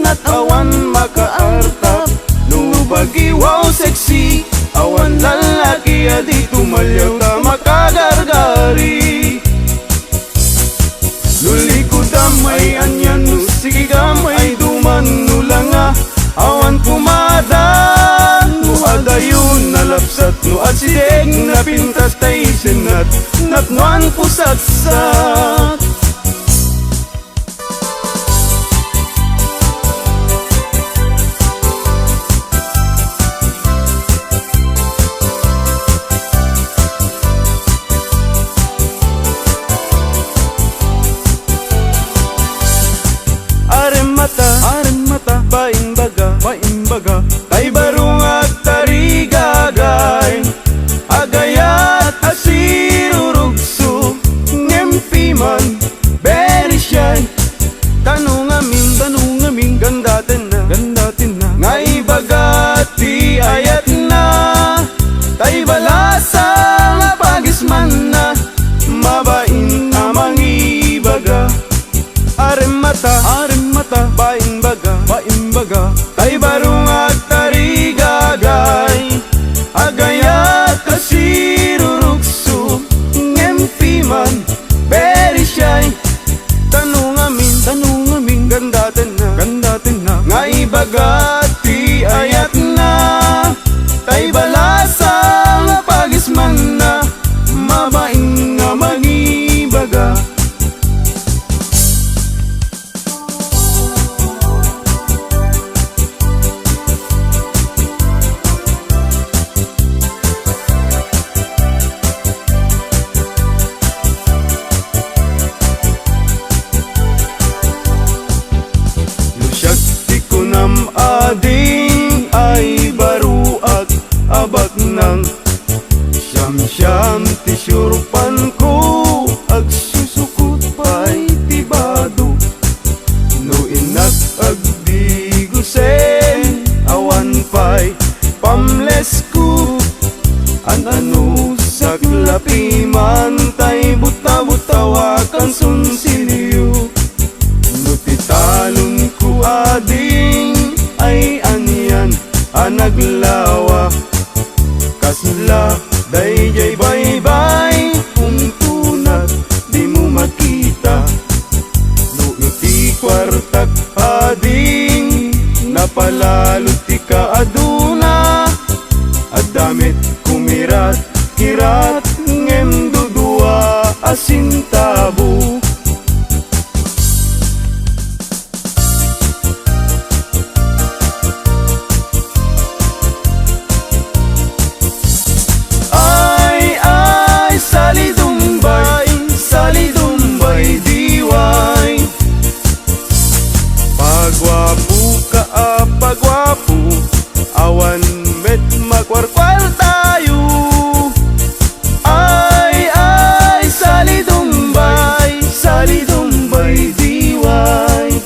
at awan makaartap. No bagiwaw sexy, awan lalaki adi tumalyaw ta makagargari. Nulikod damay anyan no sige gamay duman no langa. Awan kumadan no adayon nalapsat no asideg na pintas tay senat natnuan pusatsat. Aremata, paimbaga, tay barung at tarigagay, agayat asirurugso, ngempiman, very shy. Tanong aming, gandatin na, ngay bagati ayat na, tay balasa nga pagisman na, mabain amang ibaga. Aremata, paimbaga, tay barung at tarigagay, agayat asirurugso, ngempiman, very shy. Tanong amin, gandatin na, ngay bagati ayat na, tay balasa nga pagisman na, mabaing nga magibaga. Ading ay baruak abak ng siyam tisyurpan ko ag susukot pa'y tibado no inak agdi gusen awan pa'y pamles ko ano saklapi man tay buta-butawakan sunsilyo no titalon ko ading ay anyan anaglawak kasla dayjay baybay kung tunat di mo makita no iti kwartak ading napalalot ti ka aduna adamit kumirat kirat ngem dudua asintabo. Pagwapo, awan met makwarkwar tayo. Ay, salidumbay, diway.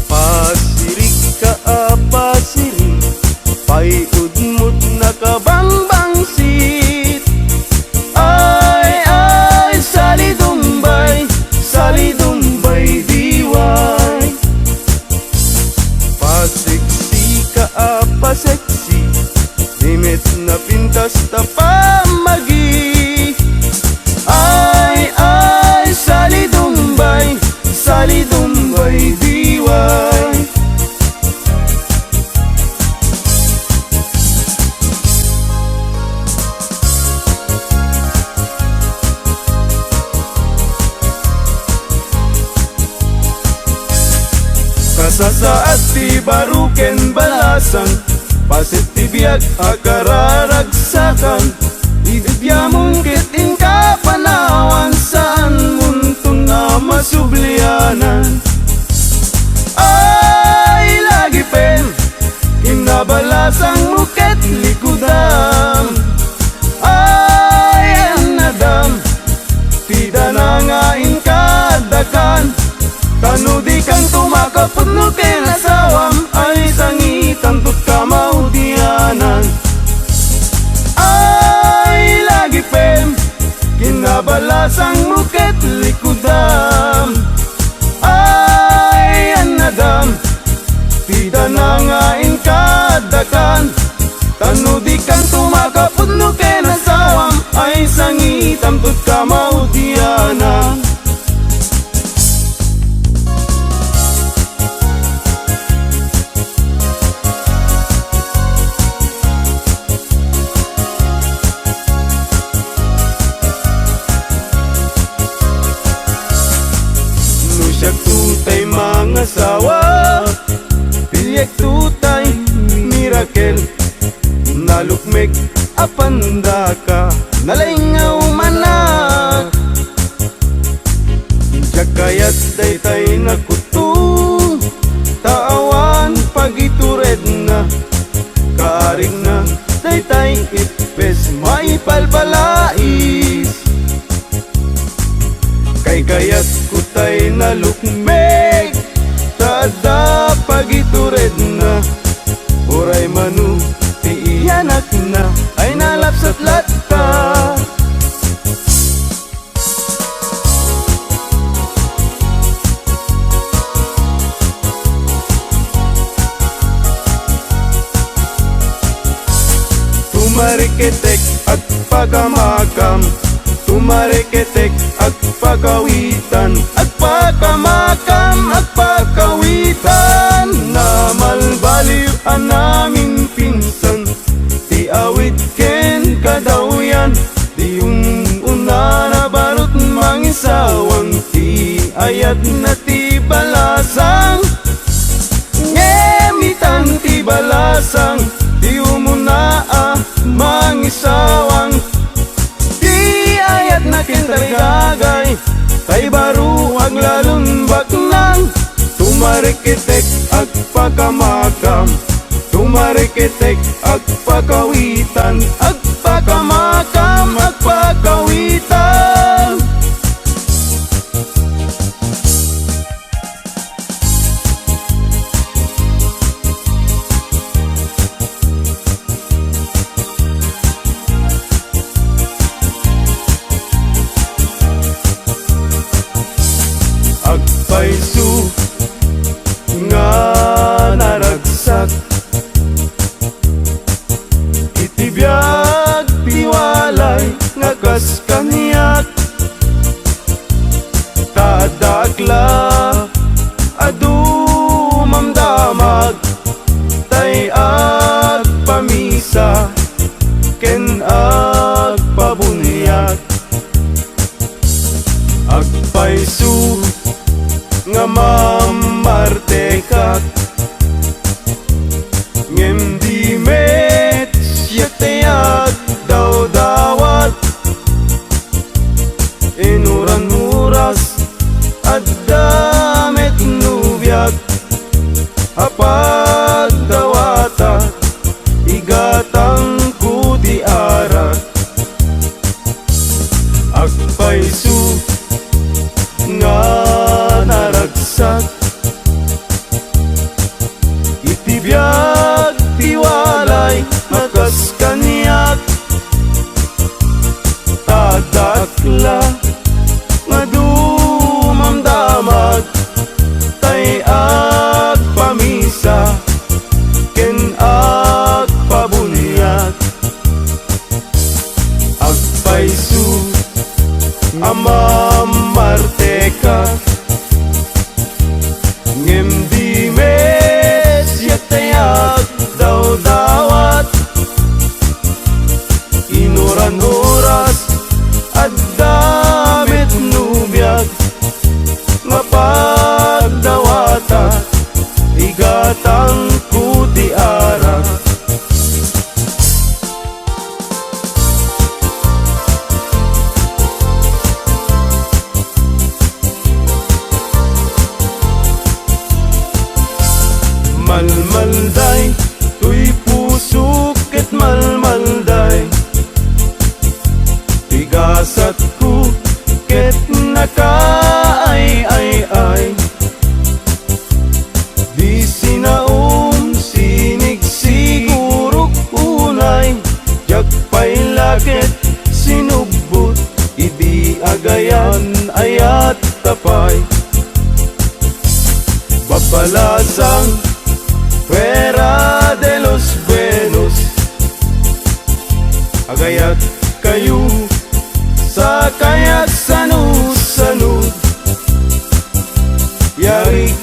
Pasirik ka pasirik, paiudmut na kabangbangsit. Ay, salidumbay, diway. Seksi, limit na pintas ta pamagi. Ay, salidumbay, diway. Kasasaat ti baruken balasan, pasit ti biag akararagsakan, ibigya mong kiting kapanawan saan muntong na masublianan. Ay, lagi pen, kinabalasang muket likudam. Ay, anadam, tida na ngain kadakan, tanudi kang tumakapot no kinasawam, ay sangitan tut kamaudianan. Ay, lagi pem, kinabalasang muket likudam. Ay, anadam, nanangain kadakan tanu di kan tumakapudno ken asawam ay sangitam tut kamautianan. Nusyak tutay mga sawa, pilyak tutay mirakel, nalukmek apanda ka, nalingaw manak. Jakayat daytay nakutu, taawan pagitured na, kaaring na daytay ipes maipalbalais. Kay kayat kutay nalukmek, tada pagitured na, uray manu iyanak na ay nalapsat latta. Tumariketek at pagamakam, tumariketek at pagawitan, at pagamakam at pagawitan. Na malbaliw ang naming pinsan, di awit ken kadawyan, di yung una na barot mangisawang, ti ayat na ti balasang, ngemitan ti balasang, di umuna mangisawang, di ayat na ken tarigagay, tay baro ag lalong baknang. Tumarikitek ag pagamakam, tumarikitek ag pagawitan, ag pagamakam ag pagawitan. Ag paisu nga naragsak, itibiyag tiwalay nga kas kaniyak, tadakla adu mamdamag, tay ag pamisa ken ag pabunyag. Ag paisu nga mamartekak, ngem di met siyatayag daw dawat, inuran muras at damit nubiyag, apag dawata igatang kuti arak. Ag paisu nga naragsak, itibiyag tiwalay makas kaniyak, tadakla nga dumamdamag, tay ag pamisa ken ag pabunyag. Ag paisu amamarteka, ngem di mes yatayag daw dawat, inuran oras at damit nubiyag, mapagdawata igatang kuti arak. Malmalday, tuy pusok ket malmalday, tigasat ko ket nakaay-ay-ay, di sinaum sinig sigurok unay, jakpay laket sinugbot, idi agayan ayat tapay, babalasang Fuera de los buenos, agayat kayo sa kaya't sanu-sanu, yari